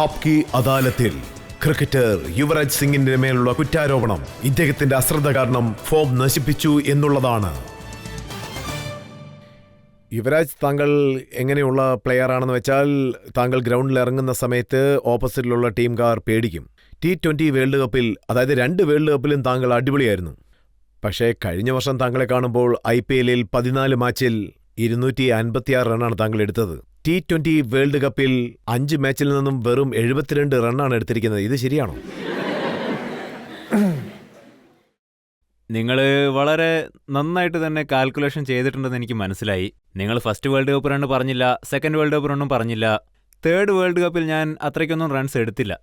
ആപ്കി അദാലത്തിൽ ക്രിക്കറ്റർ യുവരാജ് സിംഗിന്റെ മേലുള്ള കുറ്റാരോപണം ഇദ്ദേഹത്തിന്റെ അശ്രദ്ധ കാരണം ഫോം നശിപ്പിച്ചു എന്നുള്ളതാണ്. യുവരാജ്, താങ്കൾ എങ്ങനെയുള്ള പ്ലെയർ ആണെന്ന് വെച്ചാൽ താങ്കൾ ഗ്രൗണ്ടിൽ ഇറങ്ങുന്ന സമയത്ത് ഓപ്പോസിറ്റിലുള്ള ടീംകാർ പേടിക്കും. T20 വേൾഡ് കപ്പിൽ, അതായത് 2 വേൾഡ് കപ്പിലും താങ്കൾ അടിപൊളിയായിരുന്നു. പക്ഷേ കഴിഞ്ഞ വർഷം താങ്കളെ കാണുമ്പോൾ IPL-ൽ 14 മാച്ചിൽ 256 റണ്ണാണ് താങ്കൾ എടുത്തത്. T20 വേൾഡ് കപ്പിൽ 5 മാച്ചിൽ നിന്നും വെറും 72 റണ്ണാണ് എടുത്തിരിക്കുന്നത്. ഇത് ശരിയാണോ? നിങ്ങൾ വളരെ നന്നായിട്ട് തന്നെ കാൽക്കുലേഷൻ ചെയ്തിട്ടുണ്ടെന്ന് എനിക്ക് മനസ്സിലായി. നിങ്ങൾ ഫസ്റ്റ് വേൾഡ് കപ്പ് റണ്ണ് പറഞ്ഞില്ല, സെക്കൻഡ് വേൾഡ് കപ്പ് റണ്ണും പറഞ്ഞില്ല. തേർഡ് വേൾഡ് കപ്പിൽ ഞാൻ അത്രയ്ക്കൊന്നും റൺസ് എടുത്തില്ല.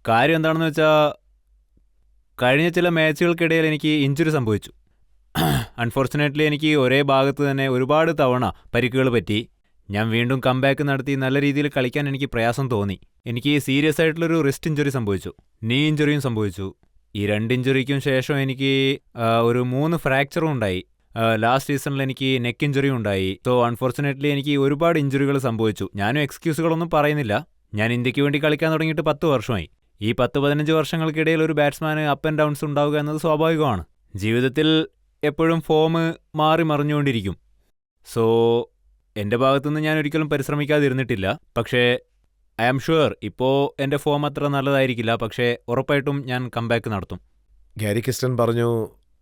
കാര്യം എന്താണെന്ന് വെച്ചാൽ കഴിഞ്ഞ ചില മാച്ചുകൾക്കിടയിൽ എനിക്ക് ഇഞ്ചുറി സംഭവിച്ചു. അൺഫോർച്ചുനേറ്റ്ലി എനിക്ക് ഒരേ ഭാഗത്ത് തന്നെ ഒരുപാട് തവണ പരിക്കുകൾ പറ്റി. ഞാൻ വീണ്ടും കംബാക്ക് നടത്തി നല്ല രീതിയിൽ കളിക്കാൻ എനിക്ക് പ്രയാസം തോന്നി. എനിക്ക് സീരിയസ് ആയിട്ടുള്ളൊരു റിസ്റ്റ് ഇഞ്ചുറി സംഭവിച്ചു, നീ ഇഞ്ചുറിയും സംഭവിച്ചു. ഈ 2 ഇഞ്ചുറിക്കും ശേഷം എനിക്ക് ഒരു 3 ഫ്രാക്ചറും ഉണ്ടായി. ലാസ്റ്റ് സീസണിൽ എനിക്ക് നെക്ക് ഇഞ്ചുറിയും ഉണ്ടായി. സോ അൺഫോർച്ചുനേറ്റ്ലി എനിക്ക് ഒരുപാട് ഇഞ്ചുറികൾ സംഭവിച്ചു. ഞാനും എക്സ്ക്യൂസുകളൊന്നും പറയുന്നില്ല. ഞാൻ ഇന്ത്യക്ക് വേണ്ടി കളിക്കാൻ തുടങ്ങിയിട്ട് 10 വർഷമായി. ഈ 10-15 വർഷങ്ങൾക്കിടയിൽ ഒരു ബാറ്റ്സ്മാന് അപ്പ് ആൻഡ് ഡൗൺസ് ഉണ്ടാവുക എന്നത് സ്വാഭാവികമാണ്. ജീവിതത്തിൽ എപ്പോഴും ഫോം മാറി മറിഞ്ഞുകൊണ്ടിരിക്കും. സോ എൻ്റെ ഭാഗത്തുനിന്ന് ഞാൻ ഒരിക്കലും പരിശ്രമിക്കാതിരുന്നിട്ടില്ല. പക്ഷേ ഐ ആം ഷുവർ ഇപ്പോൾ എൻ്റെ ഫോം അത്ര നല്ലതായിരിക്കില്ല. പക്ഷേ ഉറപ്പായിട്ടും ഞാൻ കംബാക്ക് നടത്തും. ഗാരി ക്രിസ്റ്റൻ പറഞ്ഞു,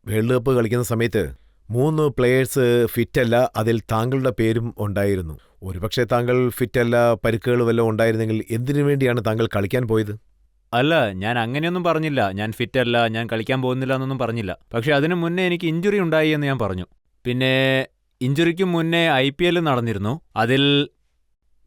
വേൾഡ് കപ്പ് കളിക്കുന്ന സമയത്ത് 3 പ്ലെയേഴ്സ് ഫിറ്റല്ല, അതിൽ താങ്കളുടെ പേരും ഉണ്ടായിരുന്നു. ഒരുപക്ഷെ താങ്കൾ ഫിറ്റല്ല, പരിക്കുകൾ വല്ലതും ഉണ്ടായിരുന്നെങ്കിൽ എന്തിനു വേണ്ടിയാണ് താങ്കൾ കളിക്കാൻ പോയത്? അല്ല, ഞാൻ അങ്ങനെയൊന്നും പറഞ്ഞില്ല. ഞാൻ ഫിറ്റല്ല, ഞാൻ കളിക്കാൻ പോകുന്നില്ല എന്നൊന്നും പറഞ്ഞില്ല. പക്ഷേ അതിനു മുന്നേ എനിക്ക് ഇഞ്ചുറി ഉണ്ടായി എന്ന് ഞാൻ പറഞ്ഞു. പിന്നെ ഇഞ്ചുറിക്ക് മുന്നേ IPL നടന്നിരുന്നു, അതിൽ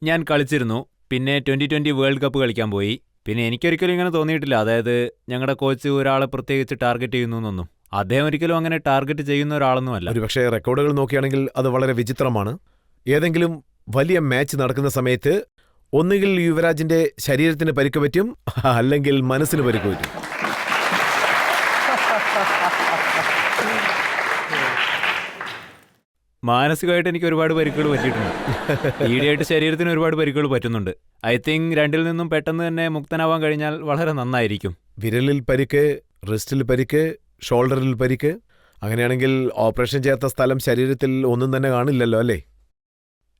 ഞാൻ കളിച്ചിരുന്നു. പിന്നെ 2020 വേൾഡ് കപ്പ് കളിക്കാൻ പോയി. പിന്നെ എനിക്കൊരിക്കലും ഇങ്ങനെ തോന്നിയിട്ടില്ല, അതായത് ഞങ്ങളുടെ കോച്ച് ഒരാളെ പ്രത്യേകിച്ച് ടാർഗറ്റ് ചെയ്യുന്നു എന്നൊന്നും. അദ്ദേഹം ഒരിക്കലും അങ്ങനെ ടാർഗറ്റ് ചെയ്യുന്ന ഒരാളൊന്നുമല്ല. ഒരുപക്ഷെ റെക്കോർഡുകൾ നോക്കുകയാണെങ്കിൽ അത് വളരെ വിചിത്രമാണ്. ഏതെങ്കിലും വലിയ മാച്ച് നടക്കുന്ന സമയത്ത് ഒന്നുകിൽ യുവരാജിന്റെ ശരീരത്തിന് പരിക്ക് പറ്റും, അല്ലെങ്കിൽ മനസ്സിന് പരിക്ക് പറ്റും. മാനസികമായിട്ട് എനിക്ക് ഒരുപാട് പരിക്കുകൾ പറ്റിയിട്ടുണ്ട്. ഈയിടെയായിട്ട് ശരീരത്തിന് ഒരുപാട് പരിക്കുകൾ പറ്റുന്നുണ്ട്. ഐ തിങ്ക് 2ൽ നിന്നും പെട്ടെന്ന് തന്നെ മുക്തനാവാൻ കഴിഞ്ഞാൽ വളരെ നന്നായിരിക്കും. വിരലിൽ പരിക്ക്, റിസ്റ്റിൽ പരിക്ക്, ഷോൾഡറിൽ പരിക്ക്. അങ്ങനെയാണെങ്കിൽ ഓപ്പറേഷൻ ചെയ്യാത്ത സ്ഥലം ശരീരത്തിൽ ഒന്നും തന്നെ കാണില്ലല്ലോ, അല്ലേ?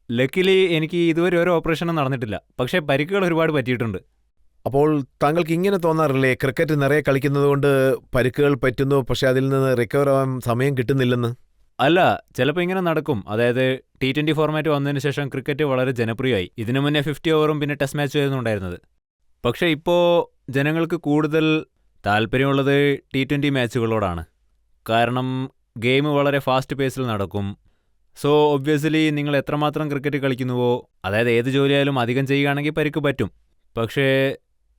ലക്കിലി എനിക്ക് ഇതുവരെ ഒരു ഓപ്പറേഷനും നടന്നിട്ടില്ല. പക്ഷേ പരിക്കുകൾ ഒരുപാട് പറ്റിയിട്ടുണ്ട്. അപ്പോൾ താങ്കൾക്ക് ഇങ്ങനെ തോന്നാറില്ലേ, ക്രിക്കറ്റ് നിറയെ കളിക്കുന്നത് കൊണ്ട് പരിക്കുകൾ പറ്റുന്നു, പക്ഷെ അതിൽ നിന്ന് റിക്കവർ ആവാൻ സമയം കിട്ടുന്നില്ലെന്ന്? അല്ല, ചിലപ്പോൾ ഇങ്ങനെ നടക്കും. അതായത് T20 ഫോർമാറ്റ് വന്നതിന് ശേഷം ക്രിക്കറ്റ് വളരെ ജനപ്രിയമായി. ഇതിനു മുന്നേ 50 ഓവറും പിന്നെ ടെസ്റ്റ് മാച്ചും ആയിരുന്നു ഉണ്ടായിരുന്നത്. പക്ഷേ ഇപ്പോൾ ജനങ്ങൾക്ക് കൂടുതൽ താല്പര്യമുള്ളത് T20 മാച്ചുകളോടാണ്. കാരണം ഗെയിം വളരെ ഫാസ്റ്റ് പേസിൽ നടക്കും. സോ ഒബ്വിയസ്ലി നിങ്ങൾ എത്രമാത്രം ക്രിക്കറ്റ് കളിക്കുന്നുവോ, അതായത് ഏത് ജോലിയായാലും അധികം ചെയ്യുകയാണെങ്കിൽ പരിക്ക് പറ്റും. പക്ഷേ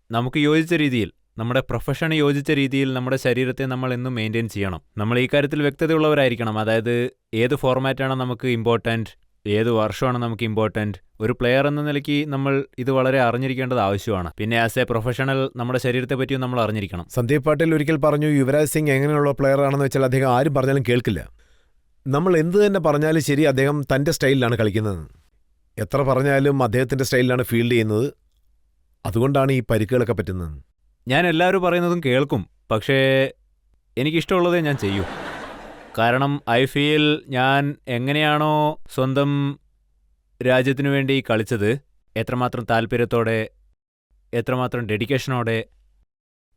നമുക്ക് യോജിച്ച രീതിയിൽ, നമ്മുടെ പ്രൊഫഷന് യോജിച്ച രീതിയിൽ നമ്മുടെ ശരീരത്തെ നമ്മൾ എന്നും മെയിൻറ്റെയിൻ ചെയ്യണം. നമ്മൾ ഈ കാര്യത്തിൽ വ്യക്തതയുള്ളവരായിരിക്കണം. അതായത് ഏത് ഫോർമാറ്റാണ് നമുക്ക് ഇമ്പോർട്ടൻറ്റ്, ഏത് വർഷമാണ് നമുക്ക് ഇമ്പോർട്ടൻറ്റ്. ഒരു പ്ലെയർ എന്ന നിലയ്ക്ക് നമ്മൾ ഇത് വളരെ അറിഞ്ഞിരിക്കേണ്ടത് ആവശ്യമാണ്. പിന്നെ ആസ് എ പ്രൊഫഷണൽ നമ്മുടെ ശരീരത്തെ പറ്റിയും നമ്മൾ അറിഞ്ഞിരിക്കണം. സന്ദീപ് പാട്ടീൽ ഒരിക്കൽ പറഞ്ഞു, യുവരാജ് സിംഗ് എങ്ങനെയുള്ള പ്ലെയർ ആണെന്ന് വെച്ചാൽ അദ്ദേഹം ആരും പറഞ്ഞാലും കേൾക്കില്ല. നമ്മൾ എന്ത് തന്നെ പറഞ്ഞാലും ശരി, അദ്ദേഹം തൻ്റെ സ്റ്റൈലിലാണ് കളിക്കുന്നത്. എത്ര പറഞ്ഞാലും അദ്ദേഹത്തിൻ്റെ സ്റ്റൈലിലാണ് ഫീൽഡ് ചെയ്യുന്നത്. അതുകൊണ്ടാണ് ഈ പരിക്കുകളൊക്കെ പറ്റുന്നത്. ഞാൻ എല്ലാവരും പറയുന്നതും കേൾക്കും, പക്ഷേ എനിക്കിഷ്ടമുള്ളതേ ഞാൻ ചെയ്യൂ. കാരണം ഐ ഫീൽ ഞാൻ എങ്ങനെയാണോ സ്വന്തം രാജ്യത്തിനു വേണ്ടി കളിച്ചത്, എത്രമാത്രം താല്പര്യത്തോടെ, എത്രമാത്രം ഡെഡിക്കേഷനോടെ,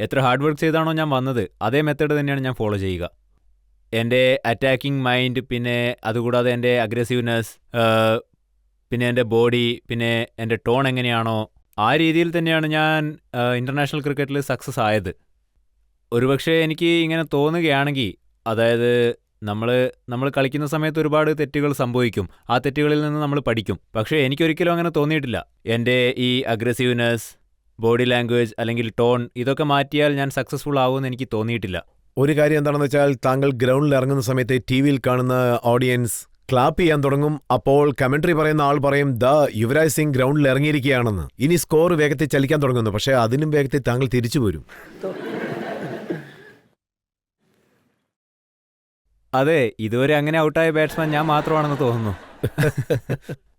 എത്ര ഹാർഡ് വർക്ക് ചെയ്താണോ ഞാൻ വന്നത്, അതേ മെത്തേഡ് തന്നെയാണ് ഞാൻ ഫോളോ ചെയ്യുക. എൻ്റെ അറ്റാക്കിംഗ് മൈൻഡ്, പിന്നെ അതുകൂടാതെ എൻ്റെ അഗ്രസീവ്നെസ്, പിന്നെ എൻ്റെ ബോഡി, പിന്നെ എൻ്റെ ടോൺ എങ്ങനെയാണോ ആ രീതിയിൽ തന്നെയാണ് ഞാൻ ഇൻ്റർനാഷണൽ ക്രിക്കറ്റിൽ സക്സസ് ആയത്. ഒരുപക്ഷെ എനിക്ക് ഇങ്ങനെ തോന്നുകയാണെങ്കിൽ, അതായത് നമ്മൾ കളിക്കുന്ന സമയത്ത് ഒരുപാട് തെറ്റുകൾ സംഭവിക്കും. ആ തെറ്റുകളിൽ നിന്ന് നമ്മൾ പഠിക്കും. പക്ഷേ എനിക്കൊരിക്കലും അങ്ങനെ തോന്നിയിട്ടില്ല. എൻ്റെ ഈ അഗ്രസീവ്നെസ്, ബോഡി ലാംഗ്വേജ് അല്ലെങ്കിൽ ടോൺ, ഇതൊക്കെ മാറ്റിയാൽ ഞാൻ സക്സസ്ഫുൾ ആവുമെന്ന് എനിക്ക് തോന്നിയിട്ടില്ല. ഒരു കാര്യം എന്താണെന്ന് വെച്ചാൽ, താങ്കൾ ഗ്രൗണ്ടിൽ ഇറങ്ങുന്ന സമയത്ത് TV-യിൽ കാണുന്ന ഓഡിയൻസ് ക്ലാപ്പ് ചെയ്യാൻ തുടങ്ങും. അപ്പോൾ കമന്ററി പറയുന്ന ആൾ പറയും, ദാ യുവരാജ് സിംഗ് ഗ്രൗണ്ടിൽ ഇറങ്ങിയിരിക്കുകയാണെന്ന്. ഇനി സ്കോർ വേഗത്തിൽ ചലിക്കാൻ തുടങ്ങുന്നു. പക്ഷേ അതിനും വേഗത്തിൽ താങ്കൾ തിരിച്ചു പോരും. അതെ, ഇതുവരെ അങ്ങനെ ഔട്ടായ ബാറ്റ്സ്മാൻ ഞാൻ മാത്രമാണെന്ന് തോന്നുന്നു.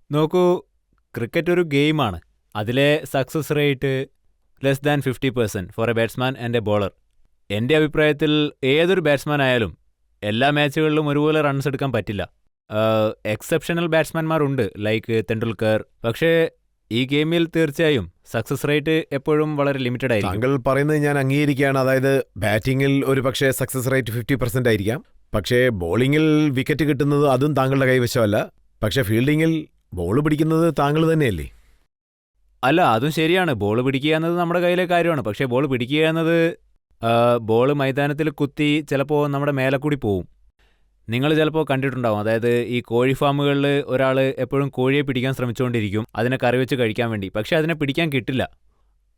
നോക്കൂ, ക്രിക്കറ്റ് ഒരു ഗെയിമാണ്. അതിലെ success rate, less than 50% for a batsman and a bowler. എൻ്റെ അഭിപ്രായത്തിൽ ഏതൊരു ബാറ്റ്സ്മാൻ ആയാലും എല്ലാ മാച്ചുകളിലും ഒരുപോലെ റൺസ് എടുക്കാൻ പറ്റില്ല. എക്സെപ്ഷണൽ ബാറ്റ്സ്മാൻമാരുണ്ട് ലൈക്ക് തെണ്ടുൽക്കർ. പക്ഷേ ഈ ഗെയിമിൽ തീർച്ചയായും സക്സസ് റേറ്റ് എപ്പോഴും വളരെ ലിമിറ്റഡ് ആയിരിക്കും. താങ്കൾ പറയുന്നത് ഞാൻ അംഗീകരിക്കുകയാണ്. അതായത് ബാറ്റിങ്ങിൽ ഒരു പക്ഷേ സക്സസ് റേറ്റ് 50% ആയിരിക്കാം. പക്ഷേ ബോളിങ്ങിൽ വിക്കറ്റ് കിട്ടുന്നത് അതും താങ്കളുടെ കൈവശമല്ല. പക്ഷേ ഫീൽഡിങ്ങിൽ ബോൾ പിടിക്കുന്നത് താങ്കൾ തന്നെയല്ലേ? അല്ല, അതും ശരിയാണ്. ബോൾ പിടിക്കുക എന്നത് നമ്മുടെ കയ്യിലെ കാര്യമാണ്. പക്ഷേ ബോൾ പിടിക്കുക എന്നത് ബോൾ മൈതാനത്തിൽ കുത്തി ചിലപ്പോൾ നമ്മുടെ മേലെ കൂടി പോവും. നിങ്ങൾ ചിലപ്പോൾ കണ്ടിട്ടുണ്ടാവും. അതായത് ഈ കോഴി ഫാമുകളിൽ ഒരാൾ എപ്പോഴും കോഴിയെ പിടിക്കാൻ ശ്രമിച്ചുകൊണ്ടിരിക്കും അതിനെ കറി വെച്ച് കഴിക്കാൻ വേണ്ടി. പക്ഷേ അതിനെ പിടിക്കാൻ കിട്ടില്ല.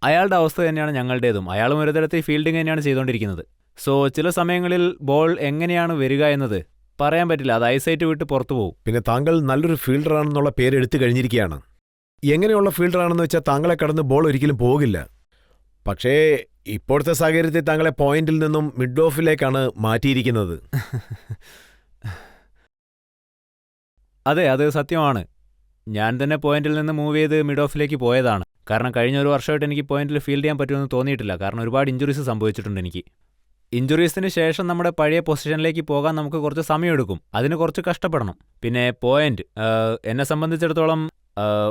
അയാളുടെ അവസ്ഥ തന്നെയാണ് ഞങ്ങളുടേതും. അയാളും ഒരു തരത്തിൽ ഫീൽഡിംഗ് തന്നെയാണ് ചെയ്തുകൊണ്ടിരിക്കുന്നത്. സോ ചില സമയങ്ങളിൽ ബോൾ എങ്ങനെയാണ് വരിക എന്നത് പറയാൻ പറ്റില്ല. അത് ഐസൈറ്റ് വിട്ട് പുറത്തു പോകും. പിന്നെ താങ്കൾ നല്ലൊരു ഫീൽഡറാണെന്നുള്ള പേര് എടുത്തു കഴിഞ്ഞിരിക്കുകയാണ്. എങ്ങനെയുള്ള ഫീൽഡറാണെന്ന് വെച്ചാൽ താങ്കളെ കടന്ന് ബോൾ ഒരിക്കലും പോകില്ല. പക്ഷേ ഇപ്പോഴത്തെ സാഹചര്യത്തിൽ താങ്കളെ പോയിന്റിൽ നിന്നും മിഡ് ഓഫിലേക്കാണ് മാറ്റിയിരിക്കുന്നത്. അതെ, അത് സത്യമാണ്. ഞാൻ തന്നെ പോയിന്റിൽ നിന്ന് മൂവ് ചെയ്ത് മിഡ് ഓഫിലേക്ക് പോയതാണ്. കാരണം കഴിഞ്ഞ ഒരു വർഷമായിട്ട് എനിക്ക് പോയിന്റിൽ ഫീൽഡ് ചെയ്യാൻ പറ്റുമെന്ന് തോന്നിയിട്ടില്ല. കാരണം ഒരുപാട് ഇഞ്ചുറീസ് സംഭവിച്ചിട്ടുണ്ട് എനിക്ക്. ഇഞ്ചുറീസിന് ശേഷം നമ്മുടെ പഴയ പൊസിഷനിലേക്ക് പോകാൻ നമുക്ക് കുറച്ച് സമയമെടുക്കും. അതിന് കുറച്ച് കഷ്ടപ്പെടണം. പിന്നെ പോയിന്റ് എന്നെ സംബന്ധിച്ചിടത്തോളം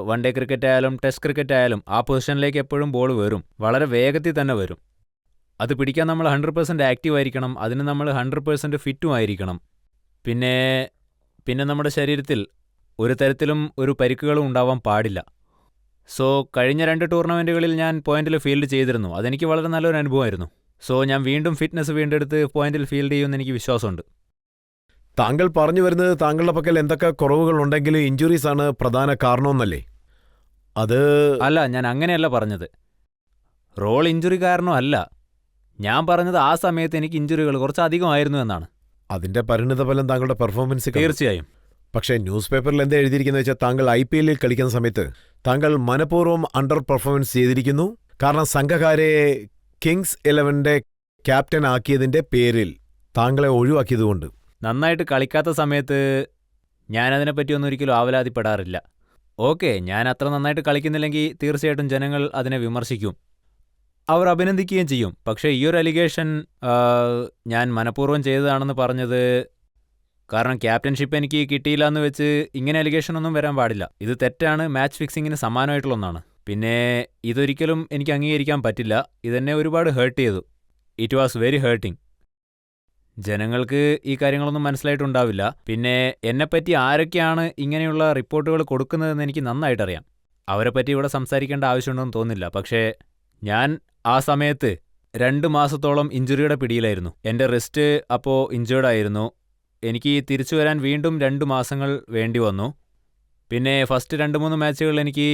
വൺ ഡേ ക്രിക്കറ്റ് ആയാലും ടെസ്റ്റ് ക്രിക്കറ്റ് ആയാലും ആ പൊസിഷനിലേക്ക് എപ്പോഴും ബോൾ വരും. വളരെ വേഗത്തിൽ തന്നെ വരും. അത് പിടിക്കാൻ നമ്മൾ 100% ആക്റ്റീവ് ആയിരിക്കണം. അതിന് നമ്മൾ 100% ഫിറ്റും ആയിരിക്കണം. പിന്നെ നമ്മുടെ ശരീരത്തിൽ ഒരു തരത്തിലും ഒരു പരിക്കുകളും ഉണ്ടാവാൻ പാടില്ല. സോ കഴിഞ്ഞ 2 ടൂർണമെൻറ്റുകളിൽ ഞാൻ പോയിന്റിൽ ഫീൽഡ് ചെയ്തിരുന്നു. അതെനിക്ക് വളരെ നല്ലൊരു അനുഭവമായിരുന്നു. സോ ഞാൻ വീണ്ടും ഫിറ്റ്നസ് വീണ്ടെടുത്ത് പോയിന്റിൽ ഫീൽഡ് ചെയ്യുമെന്ന് എനിക്ക് വിശ്വാസമുണ്ട്. താങ്കൾ പറഞ്ഞു വരുന്നത് താങ്കളുടെ പക്കൽ എന്തൊക്കെ കുറവുകൾ ഉണ്ടെങ്കിലും ഇഞ്ചുറീസ് ആണ് പ്രധാന കാരണമെന്നല്ലേ? അത് അല്ല, ഞാൻ അങ്ങനെയല്ല പറഞ്ഞത്. റോൾ ഇഞ്ചുറി കാരണമല്ല. ഞാൻ പറഞ്ഞത് ആ സമയത്ത് എനിക്ക് ഇഞ്ചുറികൾ കുറച്ച് അധികമായിരുന്നു എന്നാണ്. അതിന്റെ പരിണിതഫലം താങ്കളുടെ പെർഫോമൻസ്. തീർച്ചയായും. പക്ഷേ ന്യൂസ് പേപ്പറിൽ എന്താ എഴുതിയിരിക്കുന്നത് വെച്ചാൽ താങ്കൾ IPL കളിക്കുന്ന സമയത്ത് താങ്കൾ മനഃപൂർവ്വം അണ്ടർ പെർഫോമൻസ് ചെയ്തിരിക്കുന്നു. കാരണം സംഘകാരെ കിങ്സ് 11ന്റെ ക്യാപ്റ്റൻ ആക്കിയതിന്റെ പേരിൽ താങ്കളെ ഒഴിവാക്കിയതുകൊണ്ട്. നന്നായിട്ട് കളിക്കാത്ത സമയത്ത് ഞാനതിനെപ്പറ്റിയൊന്നും ഒരിക്കലും ആവലാതിപ്പെടാറില്ല. ഓക്കെ, ഞാൻ അത്ര നന്നായിട്ട് കളിക്കുന്നില്ലെങ്കിൽ തീർച്ചയായിട്ടും ജനങ്ങൾ അതിനെ വിമർശിക്കും, അവർ അഭിനന്ദിക്കുകയും ചെയ്യും. പക്ഷേ ഈ ഒരു അലിഗേഷൻ ഞാൻ മനഃപൂർവ്വം ചെയ്തതാണെന്ന് പറഞ്ഞത് കാരണം ക്യാപ്റ്റൻഷിപ്പ് എനിക്ക് കിട്ടിയില്ല എന്ന് വെച്ച് ഇങ്ങനെ അലിഗേഷനൊന്നും വരാൻ പാടില്ല. ഇത് തെറ്റാണ്. മാച്ച് ഫിക്സിങ്ങിന് സമാനമായിട്ടുള്ള ഒന്നാണ്. പിന്നെ ഇതൊരിക്കലും എനിക്ക് അംഗീകരിക്കാൻ പറ്റില്ല. ഇതെന്നെ ഒരുപാട് ഹേർട്ട് ചെയ്തു. It was very hurting. ജനങ്ങൾക്ക് ഈ കാര്യങ്ങളൊന്നും മനസ്സിലായിട്ടുണ്ടാവില്ല. പിന്നെ എന്നെപ്പറ്റി ആരൊക്കെയാണ് ഇങ്ങനെയുള്ള റിപ്പോർട്ടുകൾ കൊടുക്കുന്നതെന്ന് എനിക്ക് നന്നായിട്ടറിയാം. അവരെപ്പറ്റി ഇവിടെ സംസാരിക്കേണ്ട ആവശ്യമുണ്ടെന്ന് തോന്നുന്നില്ല. പക്ഷേ ഞാൻ ആ സമയത്ത് 2 മാസത്തോളം ഇഞ്ചുറിയുടെ പിടിയിലായിരുന്നു. എൻ്റെ റിസ്റ്റ് അപ്പോൾ ഇഞ്ചേർഡായിരുന്നു. എനിക്ക് തിരിച്ചു വരാൻ വീണ്ടും 2 മാസങ്ങൾ വേണ്ടി വന്നു. പിന്നെ ഫസ്റ്റ് 2-3 മാച്ചുകളിൽ എനിക്ക്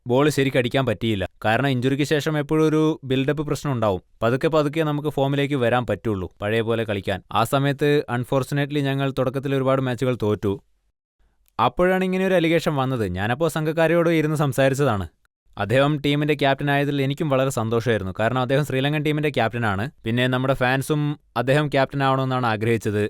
ബോൾ ശരിക്കടിക്കാൻ പറ്റിയില്ല. കാരണം ഇഞ്ചുറിക്ക് ശേഷം എപ്പോഴും ഒരു ബിൽഡപ്പ് പ്രശ്നം ഉണ്ടാവും. പതുക്കെ നമുക്ക് ഫോമിലേക്ക് വരാൻ പറ്റുള്ളൂ പഴയ പോലെ കളിക്കാൻ. ആ സമയത്ത് അൺഫോർച്ചുനേറ്റ്ലി ഞങ്ങൾ തുടക്കത്തിൽ ഒരുപാട് മാച്ചുകൾ തോറ്റു. അപ്പോഴാണ് ഇങ്ങനെയൊരു അലിഗേഷൻ വന്നത്. ഞാനപ്പോൾ സംഘക്കാരോട് ഇരുന്ന് സംസാരിച്ചതാണ്. അദ്ദേഹം ടീമിൻ്റെ ക്യാപ്റ്റൻ ആയതിൽ എനിക്കും വളരെ സന്തോഷമായിരുന്നു. കാരണം അദ്ദേഹം ശ്രീലങ്കൻ ടീമിൻ്റെ ക്യാപ്റ്റനാണ്. പിന്നെ നമ്മുടെ ഫാൻസും അദ്ദേഹം ക്യാപ്റ്റൻ ആവണമെന്നാണ് ആഗ്രഹിച്ചത്.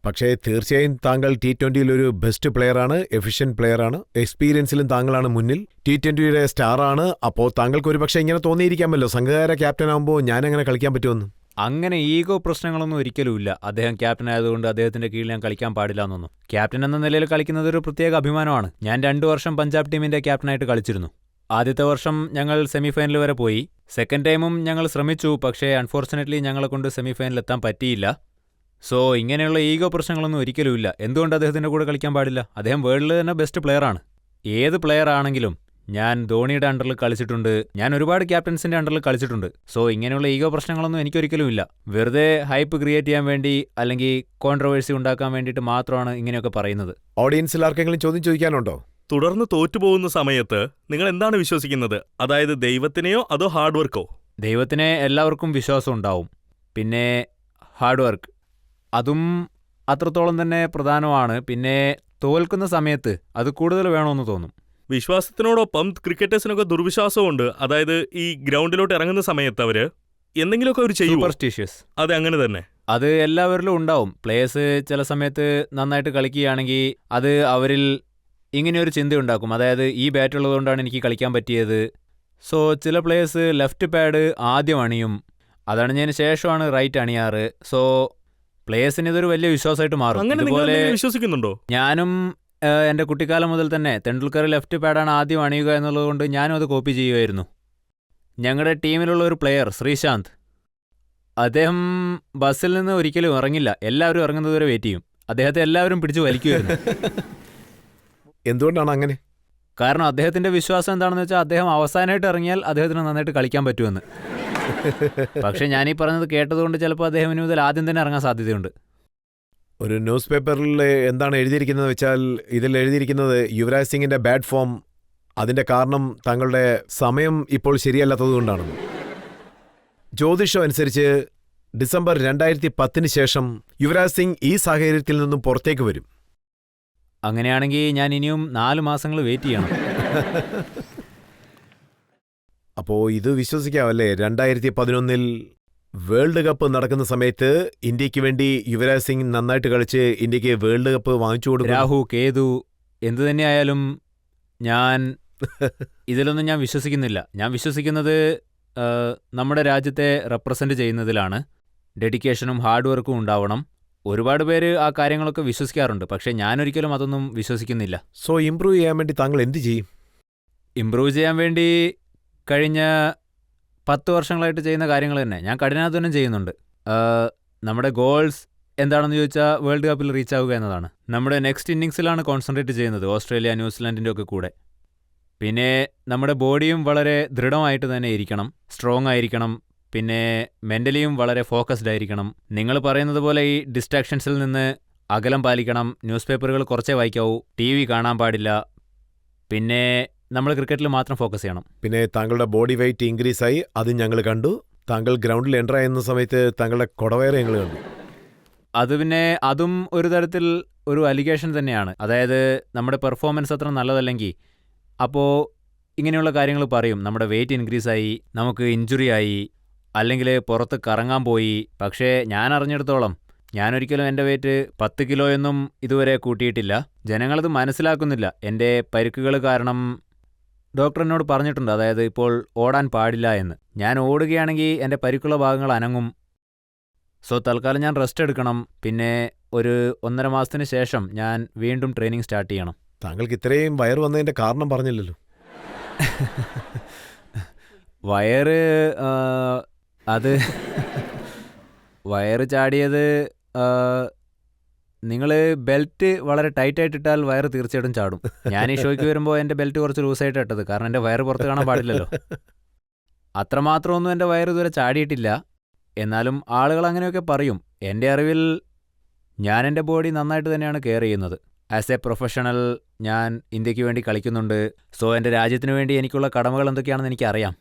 പക്ഷേ തീർച്ചയായും താങ്കൾ T20യിൽ ഒരു ബെസ്റ്റ് പ്ലെയറാണ്, എഫിഷ്യന്റ് പ്ലെയറാണ്. എക്സ്പീരിയൻസിലും താങ്കളാണ് മുന്നിൽ. T20യുടെ സ്റ്റാറാണ്. അപ്പോൾ താങ്കൾക്ക് ഒരു പക്ഷേ ഇങ്ങനെ തോന്നിയിരിക്കാമല്ലോ, സംഘകാര ക്യാപ്റ്റൻ ആകുമ്പോൾ ഞാനെങ്ങനെ കളിക്കാൻ പറ്റുമെന്ന്. അങ്ങനെ ഈഗോ പ്രശ്നങ്ങളൊന്നും ഒരിക്കലുമില്ല. അദ്ദേഹം ക്യാപ്റ്റൻ ആയതുകൊണ്ട് അദ്ദേഹത്തിന്റെ കീഴിൽ ഞാൻ കളിക്കാൻ പാടില്ല എന്നൊന്നും. ക്യാപ്റ്റൻ എന്ന നിലയിൽ കളിക്കുന്നത് ഒരു പ്രത്യേക അഭിമാനമാണ്. ഞാൻ 2 വർഷം പഞ്ചാബ് ടീമിന്റെ ക്യാപ്റ്റനായിട്ട് കളിച്ചിരുന്നു. ആദ്യത്തെ വർഷം ഞങ്ങൾ സെമിഫൈനൽ വരെ പോയി. സെക്കൻഡ് ടൈമും ഞങ്ങൾ ശ്രമിച്ചു. പക്ഷേ അൺഫോർച്ചുനേറ്റ്ലി ഞങ്ങളെ കൊണ്ട് സെമിഫൈനലിൽ എത്താൻ പറ്റിയില്ല. സോ ഇങ്ങനെയുള്ള ഈഗോ പ്രശ്നങ്ങളൊന്നും ഒരിക്കലുമില്ല. എന്തുകൊണ്ട് അദ്ദേഹത്തിൻ്റെ കൂടെ കളിക്കാൻ പാടില്ല? അദ്ദേഹം വേൾഡിൽ തന്നെ ബെസ്റ്റ് പ്ലെയറാണ്. ഏത് പ്ലെയർ ആണെങ്കിലും ഞാൻ ധോണിയുടെ അണ്ടറിൽ കളിച്ചിട്ടുണ്ട്. ഞാൻ ഒരുപാട് ക്യാപ്റ്റൻസിൻ്റെ അണ്ടറിൽ കളിച്ചിട്ടുണ്ട്. സോ ഇങ്ങനെയുള്ള ഈഗോ പ്രശ്നങ്ങളൊന്നും എനിക്കൊരിക്കലും ഇല്ല. വെറുതെ ഹൈപ്പ് ക്രിയേറ്റ് ചെയ്യാൻ വേണ്ടി അല്ലെങ്കിൽ കോൺട്രവേഴ്സി ഉണ്ടാക്കാൻ വേണ്ടിയിട്ട് മാത്രമാണ് ഇങ്ങനെയൊക്കെ പറയുന്നത്. ഓഡിയൻസിൽ ആർക്കെങ്കിലും ചോദ്യം ചോദിക്കാനുണ്ടോ? തുടർന്ന് തോറ്റുപോകുന്ന സമയത്ത് നിങ്ങൾ എന്താണ് വിശ്വസിക്കുന്നത്? അതായത് ദൈവത്തിനെയോ അതോ ഹാർഡ് വർക്കോ? ദൈവത്തിനെ എല്ലാവർക്കും വിശ്വാസം ഉണ്ടാവും. പിന്നെ ഹാർഡ് വർക്ക് അതും അത്രത്തോളം തന്നെ പ്രധാനമാണ്. പിന്നെ തോൽക്കുന്ന സമയത്ത് അത് കൂടുതൽ വേണമെന്ന് തോന്നും. വിശ്വാസത്തിനോടൊപ്പം ക്രിക്കറ്റേഴ്സിനൊക്കെ ദുർവിശ്വാസമുണ്ട്. അതായത് ഈ ഗ്രൗണ്ടിലോട്ട് ഇറങ്ങുന്ന സമയത്ത് അവര് എന്തെങ്കിലുമൊക്കെ അവർ ചെയ്യും. സൂപ്പർസ്റ്റിഷ്യസ്. അതെ, അങ്ങനെ തന്നെ. അത് എല്ലാവരിലും ഉണ്ടാവും. പ്ലേയേഴ്സ് ചില സമയത്ത് നന്നായിട്ട് കളിക്കുകയാണെങ്കിൽ അത് അവരിൽ ഇങ്ങനെയൊരു ചിന്തയുണ്ടാക്കും. അതായത് ഈ ബാറ്റ് ഉള്ളതുകൊണ്ടാണ് എനിക്ക് കളിക്കാൻ പറ്റിയത്, സോ ചില പ്ലേയേഴ്സ് ലെഫ്റ്റ് പാഡ് ആദ്യം അണിയും, അതണിഞ്ഞതിന് ശേഷമാണ് റൈറ്റ് അണിയാറ്. സോ പ്ലേയേഴ്സിന് ഇതൊരു വലിയ വിശ്വാസമായിട്ട് മാറും. അങ്ങനെ നിങ്ങൾ ഇതുപോലെ എന്തെങ്കിലും വിശ്വസിക്കുന്നുണ്ടോ? ഞാനും എൻ്റെ കുട്ടിക്കാലം മുതൽ തന്നെ തെണ്ടുൽക്കർ ലെഫ്റ്റ് പാഡാണ് ആദ്യം അണിയുക എന്നുള്ളതുകൊണ്ട് ഞാനും അത് കോപ്പി ചെയ്യുമായിരുന്നു. ഞങ്ങളുടെ ടീമിലുള്ള ഒരു പ്ലെയർ ശ്രീശാന്ത്, അദ്ദേഹം ബസ്സിൽ നിന്ന് ഒരിക്കലും ഇറങ്ങില്ല, എല്ലാവരും ഇറങ്ങുന്നതുവരെ വെയിറ്റ് ചെയ്യും. അദ്ദേഹത്തെ എല്ലാവരും പിടിച്ച് വലിക്കുമായിരുന്നു. എന്തുകൊണ്ടാണ് അങ്ങനെ? കാരണം അദ്ദേഹത്തിന്റെ വിശ്വാസം എന്താണെന്ന് വെച്ചാൽ അദ്ദേഹം അവസാനമായിട്ട് ഇറങ്ങിയാൽ അദ്ദേഹത്തിന് നന്നായിട്ട് കളിക്കാൻ പറ്റുമെന്ന്. പക്ഷെ ഞാനീ പറഞ്ഞത് കേട്ടതുകൊണ്ട് ചിലപ്പോൾ അദ്ദേഹം ഇനി മുതൽ ആദ്യം തന്നെ ഇറങ്ങാൻ സാധ്യതയുണ്ട്. ഒരു ന്യൂസ് പേപ്പറിൽ എന്താണ് എഴുതിയിരിക്കുന്നത് വെച്ചാൽ, ഇതിൽ എഴുതിയിരിക്കുന്നത് യുവരാജ് സിംഗിന്റെ ബാഡ് ഫോം, അതിന്റെ കാരണം താങ്കളുടെ സമയം ഇപ്പോൾ ശരിയല്ലാത്തതുകൊണ്ടാണെന്ന്. ജ്യോതിഷം അനുസരിച്ച് ഡിസംബർ 2010 ശേഷം യുവരാജ് സിംഗ് ഈ സാഹചര്യത്തിൽ നിന്നും പുറത്തേക്ക് വരും. അങ്ങനെയാണെങ്കിൽ ഞാൻ ഇനിയും 4 മാസങ്ങൾ വെയിറ്റ് ചെയ്യണം. അപ്പോൾ ഇത് വിശ്വസിക്കാമല്ലേ, 2011 വേൾഡ് കപ്പ് നടക്കുന്ന സമയത്ത് ഇന്ത്യക്ക് വേണ്ടി യുവരാജ് സിംഗ് നന്നായിട്ട് കളിച്ച് ഇന്ത്യക്ക് വേൾഡ് കപ്പ് വാങ്ങിച്ചു കൊടുക്കും. രാഹു, കേതു എന്തു തന്നെയായാലും ഇതിലൊന്നും ഞാൻ വിശ്വസിക്കുന്നില്ല. ഞാൻ വിശ്വസിക്കുന്നത് നമ്മുടെ രാജ്യത്തെ റെപ്രസെൻ്റ് ചെയ്യുന്നതിലാണ്. ഡെഡിക്കേഷനും ഹാർഡ് വർക്കും ഉണ്ടാവണം. ഒരുപാട് പേര് ആ കാര്യങ്ങളൊക്കെ വിശ്വസിക്കാറുണ്ട്, പക്ഷേ ഞാനൊരിക്കലും അതൊന്നും വിശ്വസിക്കുന്നില്ല. സോ ഇംപ്രൂവ് ചെയ്യാൻ വേണ്ടി താങ്കൾ എന്ത് ചെയ്യും? ഇമ്പ്രൂവ് ചെയ്യാൻ വേണ്ടി കഴിഞ്ഞ 10 വർഷങ്ങളായിട്ട് ചെയ്യുന്ന കാര്യങ്ങൾ തന്നെ ഞാൻ കഠിനാധ്വാനം ചെയ്യുന്നുണ്ട്. നമ്മുടെ ഗോൾസ് എന്താണെന്ന് ചോദിച്ചാൽ വേൾഡ് കപ്പിൽ റീച്ച് ആവുക എന്നതാണ്. നമ്മുടെ നെക്സ്റ്റ് ഇന്നിങ്സിലാണ് കോൺസെൻട്രേറ്റ് ചെയ്യുന്നത്, ഓസ്ട്രേലിയ ന്യൂസിലാൻഡിൻ്റെ ഒക്കെ കൂടെ. പിന്നെ നമ്മുടെ ബോഡിയും വളരെ ദൃഢമായിട്ട് തന്നെ ഇരിക്കണം, സ്ട്രോങ് ആയിരിക്കണം. പിന്നെ മെൻ്റലിയും വളരെ ഫോക്കസ്ഡ് ആയിരിക്കണം. നിങ്ങൾ പറയുന്നത് പോലെ ഈ ഡിസ്ട്രാക്ഷൻസിൽ നിന്ന് അകലം പാലിക്കണം. ന്യൂസ് പേപ്പറുകൾ കുറച്ചേ വായിക്കാവൂ, TV കാണാൻ പാടില്ല. പിന്നെ നമ്മൾ ക്രിക്കറ്റിൽ മാത്രം ഫോക്കസ് ചെയ്യണം. പിന്നെ താങ്കളുടെ ബോഡി വെയിറ്റ് ഇൻക്രീസ് ആയി, അത് ഞങ്ങൾ കണ്ടു. താങ്കൾ ഗ്രൗണ്ടിൽ എൻ്റർ ആയിരുന്ന സമയത്ത് താങ്കളുടെ കുടവയറ് ഞങ്ങൾ കണ്ടു. അത് പിന്നെ അതും ഒരു തരത്തിൽ ഒരു അലിഗേഷൻ തന്നെയാണ്. അതായത് നമ്മുടെ പെർഫോമൻസ് അത്ര നല്ലതല്ലെങ്കിൽ അപ്പോൾ ഇങ്ങനെയുള്ള കാര്യങ്ങൾ പറയും. നമ്മുടെ വെയിറ്റ് ഇൻക്രീസ് ആയി, നമുക്ക് ഇഞ്ചുറി ആയി, അല്ലെങ്കിൽ പുറത്ത് കറങ്ങാൻ പോയി. പക്ഷേ ഞാൻ അറിഞ്ഞിടത്തോളം ഞാനൊരിക്കലും എൻ്റെ വെയിറ്റ് 10 കിലോയൊന്നും ഇതുവരെ കൂട്ടിയിട്ടില്ല. ജനങ്ങളത് മനസ്സിലാക്കുന്നില്ല. എൻ്റെ പരിക്കുകൾ കാരണം ഡോക്ടർ എന്നോട് പറഞ്ഞിട്ടുണ്ട്, അതായത് ഇപ്പോൾ ഓടാൻ പാടില്ല എന്ന്. ഞാൻ ഓടുകയാണെങ്കിൽ എൻ്റെ പരിക്കുള്ള ഭാഗങ്ങൾ അനങ്ങും. സോ തൽക്കാലം ഞാൻ റെസ്റ്റ് എടുക്കണം. പിന്നെ ഒരു 1.5 മാസത്തിന് ശേഷം ഞാൻ വീണ്ടും ട്രെയിനിങ് സ്റ്റാർട്ട് ചെയ്യണം. താങ്കൾക്ക് ഇത്രയും വയറ് വന്നതിന്റെ കാരണം പറഞ്ഞില്ലല്ലോ. വയറ് അത് വയറ് ചാടിയത്, നിങ്ങൾ ബെൽറ്റ് വളരെ ടൈറ്റായിട്ട് ഇട്ടാൽ വയറ് തീർച്ചയായിട്ടും ചാടും. ഞാൻ ഈ ഷോയ്ക്ക് വരുമ്പോൾ എൻ്റെ ബെൽറ്റ് കുറച്ച് ലൂസായിട്ട് ഇട്ടത്, കാരണം എൻ്റെ വയറ് പുറത്ത് കാണാൻ പാടില്ലല്ലോ. അത്രമാത്രമൊന്നും എൻ്റെ വയറ് ഇതുവരെ ചാടിയിട്ടില്ല. എന്നാലും ആളുകൾ അങ്ങനെയൊക്കെ പറയും. എൻ്റെ അറിവിൽ ഞാൻ എൻ്റെ ബോഡി നന്നായിട്ട് തന്നെയാണ് കെയർ ചെയ്യുന്നത്. ആസ് എ പ്രൊഫഷണൽ ഞാൻ ഇന്ത്യക്ക് വേണ്ടി കളിക്കുന്നുണ്ട്. സോ എൻ്റെ രാജ്യത്തിന് വേണ്ടി എനിക്കുള്ള കടമകൾ എന്തൊക്കെയാണെന്ന് എനിക്കറിയാം.